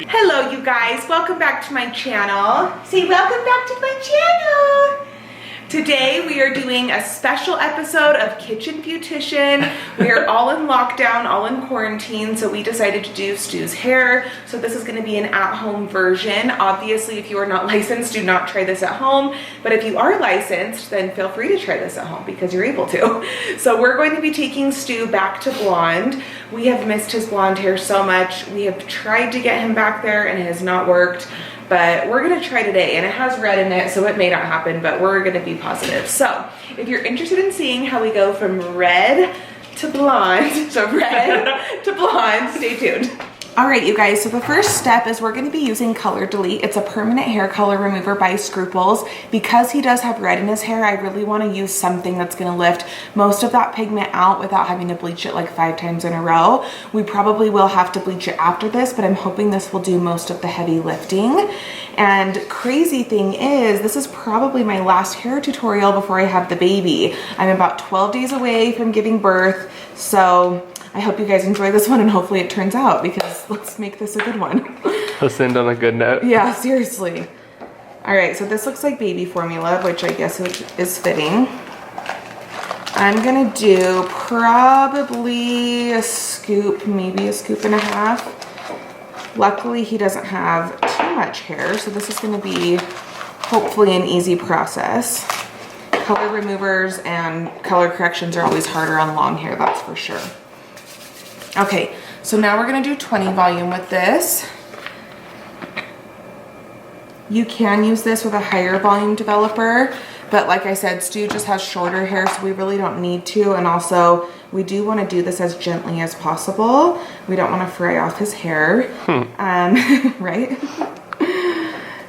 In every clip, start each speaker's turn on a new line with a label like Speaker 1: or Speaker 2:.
Speaker 1: Hello you guys, welcome back to my channel. Say welcome back to my channel. Today we are doing a special episode of Kitchen Beautician. We are all in lockdown, all in quarantine, so we decided to do Stu's hair. So this is gonna be an at-home version. Obviously, if you are not licensed, do not try this at home. But if you are licensed, then feel free to try this at home because you're able to. So we're going to be taking Stu back to blonde. We have missed his blonde hair so much. We have tried to get him back there and it has not worked. But we're gonna try today, and it has red in it, so it may not happen, but we're gonna be positive. So if you're interested in seeing how we go from red to blonde, so red to blonde, stay tuned. All right, you guys, so the first step is we're gonna be using Color Delete. It's a permanent hair color remover by Scruples. Because he does have red in his hair, I really wanna use something that's gonna lift most of that pigment out without having to bleach it like 5 times in a row. We probably will have to bleach it after this, but I'm hoping this will do most of the heavy lifting. And crazy thing is, this is probably my last hair tutorial before I have the baby. I'm about 12 days away from giving birth, so I hope you guys enjoy this one and hopefully it turns out, because let's make this a good one.
Speaker 2: Let's end on a good note.
Speaker 1: Yeah, seriously. All right, so this looks like baby formula, which I guess is fitting. I'm gonna do probably a scoop, maybe a scoop and a half. Luckily, he doesn't have too much hair, so this is gonna be hopefully an easy process. Color removers and color corrections are always harder on long hair, that's for sure. Okay, so now we're gonna do 20 volume with this. You can use this with a higher volume developer, but like I said, Stu just has shorter hair, so we really don't need to. And also, we do wanna do this as gently as possible. We don't wanna fray off his hair, right?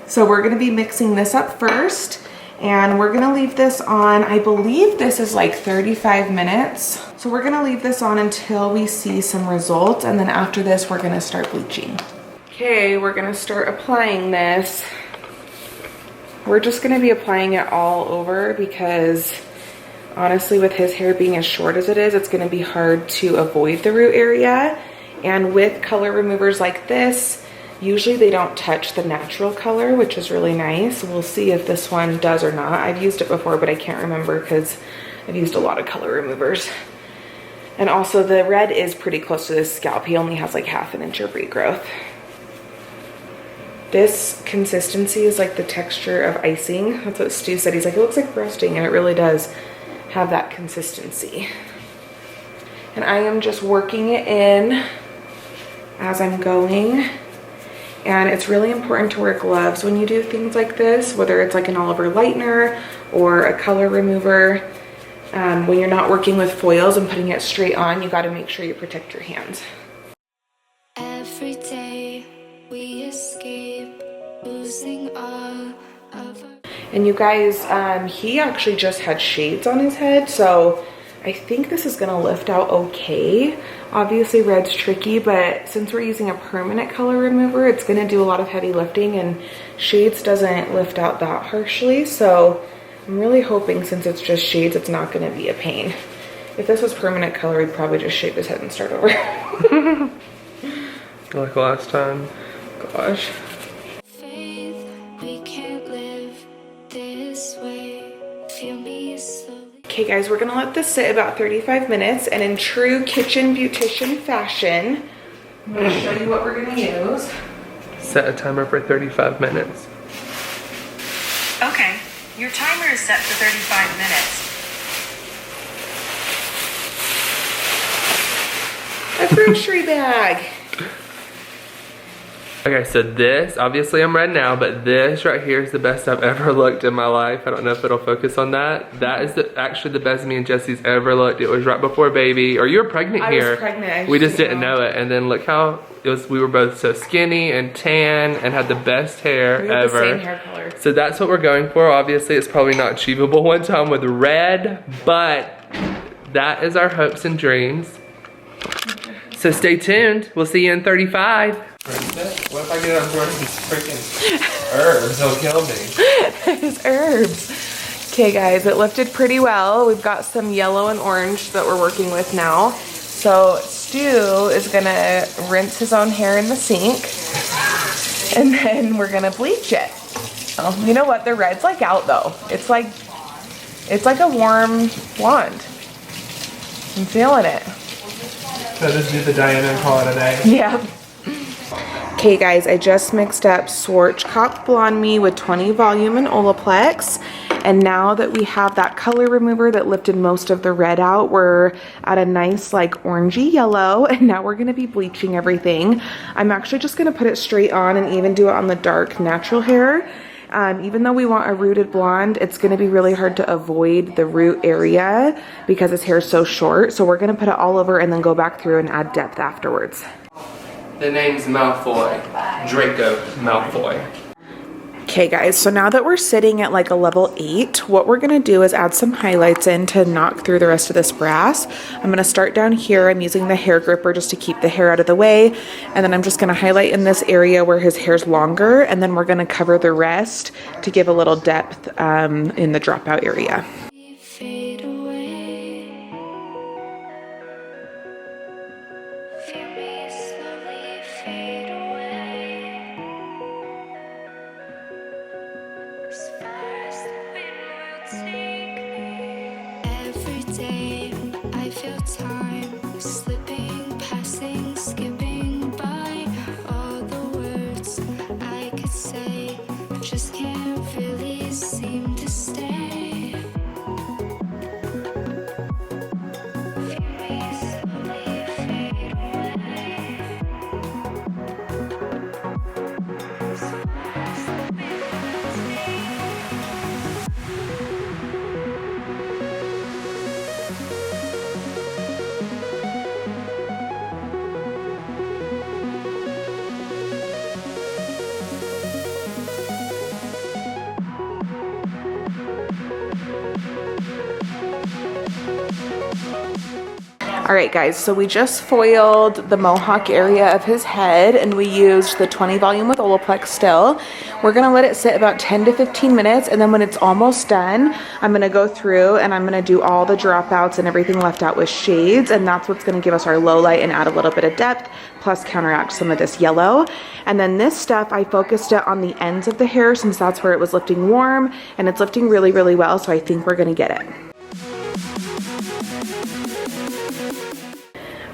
Speaker 1: So we're gonna be mixing this up first. And we're gonna leave this on, I believe this is like 35 minutes. So we're gonna leave this on until we see some results, and then after this, we're gonna start bleaching. Okay, we're gonna start applying this. We're just gonna be applying it all over because honestly, with his hair being as short as it is, it's gonna be hard to avoid the root area. And with color removers like this, usually they don't touch the natural color, which is really nice. We'll see if this one does or not. I've used it before, but I can't remember because I've used a lot of color removers. And also the red is pretty close to his scalp. He only has like ½ an inch of regrowth. This consistency is like the texture of icing. That's what Stu said. He's like, it looks like frosting, and it really does have that consistency. And I am just working it in as I'm going. And it's really important to wear gloves when you do things like this, whether it's like an Oliver lightener or a color remover. When you're not working with foils and putting it straight on, you gotta make sure you protect your hands.
Speaker 3: Every day we escape losing all of our...
Speaker 1: And you guys, he actually just had shades on his head, so I think this is gonna lift out okay. Obviously red's tricky, but since we're using a permanent color remover, it's gonna do a lot of heavy lifting, and shades doesn't lift out that harshly. So I'm really hoping, since it's just shades, it's not gonna be a pain. If this was permanent color, we'd probably just shave his head and start over.
Speaker 2: Like last time.
Speaker 1: Gosh.
Speaker 3: Faith, we can't live this way. Feel me slowly.
Speaker 1: Okay guys, we're gonna let this sit about 35 minutes, and in true Kitchen Beautician fashion, I'm gonna show you what we're gonna use.
Speaker 2: Set a timer for 35 minutes.
Speaker 4: Okay, your timer is set for 35 minutes.
Speaker 1: A grocery bag.
Speaker 2: Okay, so this, obviously I'm red now, but this right here is the best I've ever looked in my life. I don't know if it'll focus on that. That is actually the best me and Jessi's ever looked. It was right before baby, or you were pregnant here.
Speaker 1: I was pregnant.
Speaker 2: We just didn't know it. And then look how it was, we were both so skinny and tan and had the best hair
Speaker 1: We have
Speaker 2: ever.
Speaker 1: the same hair color.
Speaker 2: So that's what we're going for. Obviously it's probably not achievable one time with red, but that is our hopes and dreams. So stay tuned. We'll see you in 35.
Speaker 5: What if I get on Jordan's freaking herbs? He'll kill me.
Speaker 1: His herbs. Okay guys, it lifted pretty well. We've got some yellow and orange that we're working with now. So Stu is gonna rinse his own hair in the sink. And then we're gonna bleach it. Oh, you know what? The red's like out though. It's like a warm blonde. I'm feeling it.
Speaker 2: So just do the Diana and call it a day.
Speaker 1: Yeah. Okay guys, I just mixed up Schwarzkopf Blonde Me with 20 Volume and Olaplex. And now that we have that color remover that lifted most of the red out, we're at a nice like orangey yellow. And now we're gonna be bleaching everything. I'm actually just gonna put it straight on and even do it on the dark natural hair. Even though we want a rooted blonde, it's gonna be really hard to avoid the root area because his hair is so short. So we're gonna put it all over and then go back through and add depth afterwards.
Speaker 2: The name's Malfoy. Draco Malfoy.
Speaker 1: Okay guys, so now that we're sitting at like a level 8, what we're gonna do is add some highlights in to knock through the rest of this brass. I'm gonna start down here. I'm using the hair gripper just to keep the hair out of the way. And then I'm just gonna highlight in this area where his hair's longer. And then we're gonna cover the rest to give a little depth in the dropout area.
Speaker 3: Fade away. Feel me slowly fade away. As far as the wind will take me. Every day I feel time slipping, passing, skipping by. All the words I could say just can't really seem to stay. Feel me slowly fade away. As far as the wind will take me.
Speaker 1: All right guys, so we just foiled the mohawk area of his head and we used the 20 Volume with Olaplex still. We're gonna let it sit about 10 to 15 minutes and then when it's almost done, I'm gonna go through and I'm gonna do all the dropouts and everything left out with shades, and that's what's gonna give us our low light and add a little bit of depth, plus counteract some of this yellow. And then this stuff, I focused it on the ends of the hair since that's where it was lifting warm, and it's lifting really, really well, so I think we're gonna get it.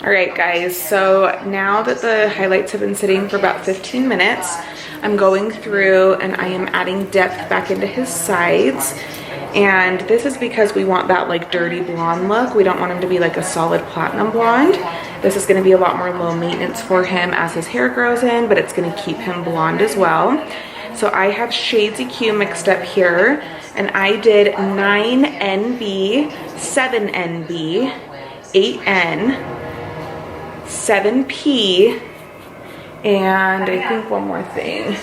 Speaker 1: All right guys, so now that the highlights have been sitting for about 15 minutes, I'm going through and I am adding depth back into his sides. And this is because we want that like dirty blonde look. We don't want him to be like a solid platinum blonde. This is gonna be a lot more low maintenance for him as his hair grows in, but it's gonna keep him blonde as well. So I have Shades EQ mixed up here, and I did 9NB, 7NB, 8N, 7P, and I think one more thing.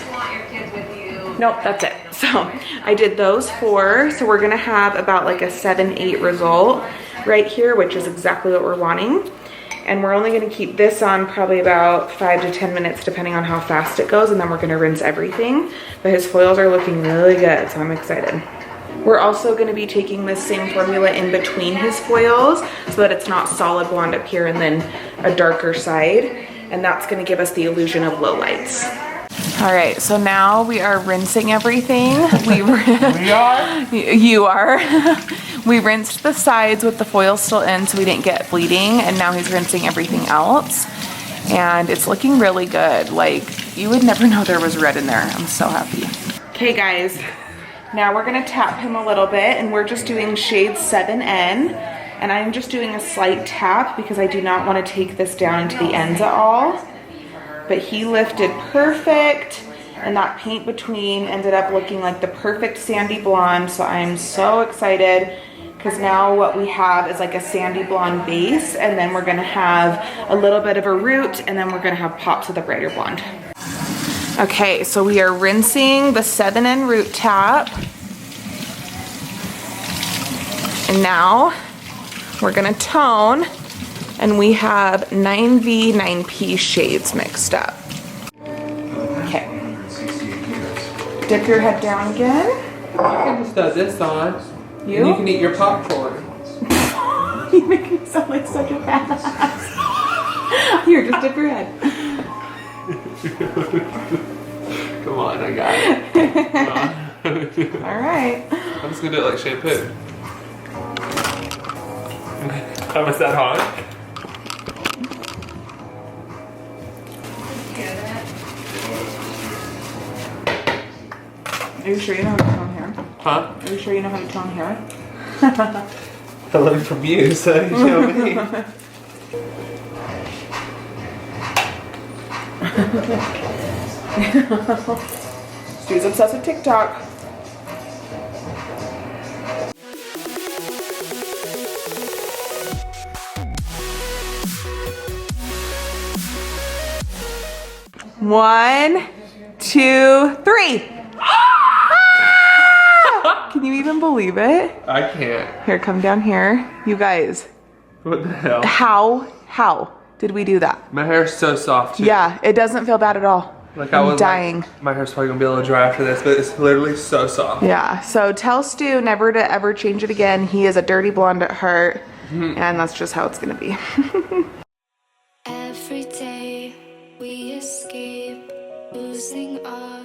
Speaker 1: Nope, that's it. So I did those 4. So we're gonna have about like a 7-8 result right here, which is exactly what we're wanting. And we're only gonna keep this on probably about 5 to 10 minutes depending on how fast it goes, and then we're gonna rinse everything. But his foils are looking really good, so I'm excited. We're also gonna be taking this same formula in between his foils so that it's not solid blonde up here and then a darker side. And that's gonna give us the illusion of low lights. All right, so now we are rinsing everything. We are? You are. We rinsed the sides with the foil still in so we didn't get bleeding, and now he's rinsing everything else. And it's looking really good. Like, you would never know there was red in there. I'm so happy. Okay guys, now we're gonna tap him a little bit, and we're just doing shade 7N. And I'm just doing a slight tap because I do not want to take this down into the ends at all. But he lifted perfect, and that paint between ended up looking like the perfect sandy blonde. So I'm so excited because now what we have is like a sandy blonde base, and then we're gonna have a little bit of a root, and then we're gonna have pops of the brighter blonde. Okay, so we are rinsing the 7N root tap. And now we're gonna tone, and we have 9V, 9P shades mixed up. Okay. Dip your head down again.
Speaker 2: You can just throw this on. And you can eat your popcorn.
Speaker 1: You make me sound like such a badass. Here, just dip your head.
Speaker 2: Come on, I got it. Come on.
Speaker 1: All right.
Speaker 2: I'm just gonna do it like shampoo. How was that hot?
Speaker 1: Are you sure you know how to tone hair?
Speaker 2: Huh?
Speaker 1: Are you sure you know how to tone hair?
Speaker 2: I learned from you, so you tell me.
Speaker 1: Stu's obsessed with TikTok. One, 2, 3. Can you even believe it?
Speaker 2: I can't.
Speaker 1: Here, come down here. You guys,
Speaker 2: What the hell?
Speaker 1: how did we do that?
Speaker 2: My hair's so soft too.
Speaker 1: Yeah, it doesn't feel bad at all.
Speaker 2: Like
Speaker 1: I'm
Speaker 2: I was
Speaker 1: dying.
Speaker 2: Like, my hair's probably gonna be a little dry after this, but it's literally so soft.
Speaker 1: Yeah, so tell Stu never to ever change it again. He is a dirty blonde at heart, and that's just how it's gonna be.
Speaker 3: Every day we escape losing our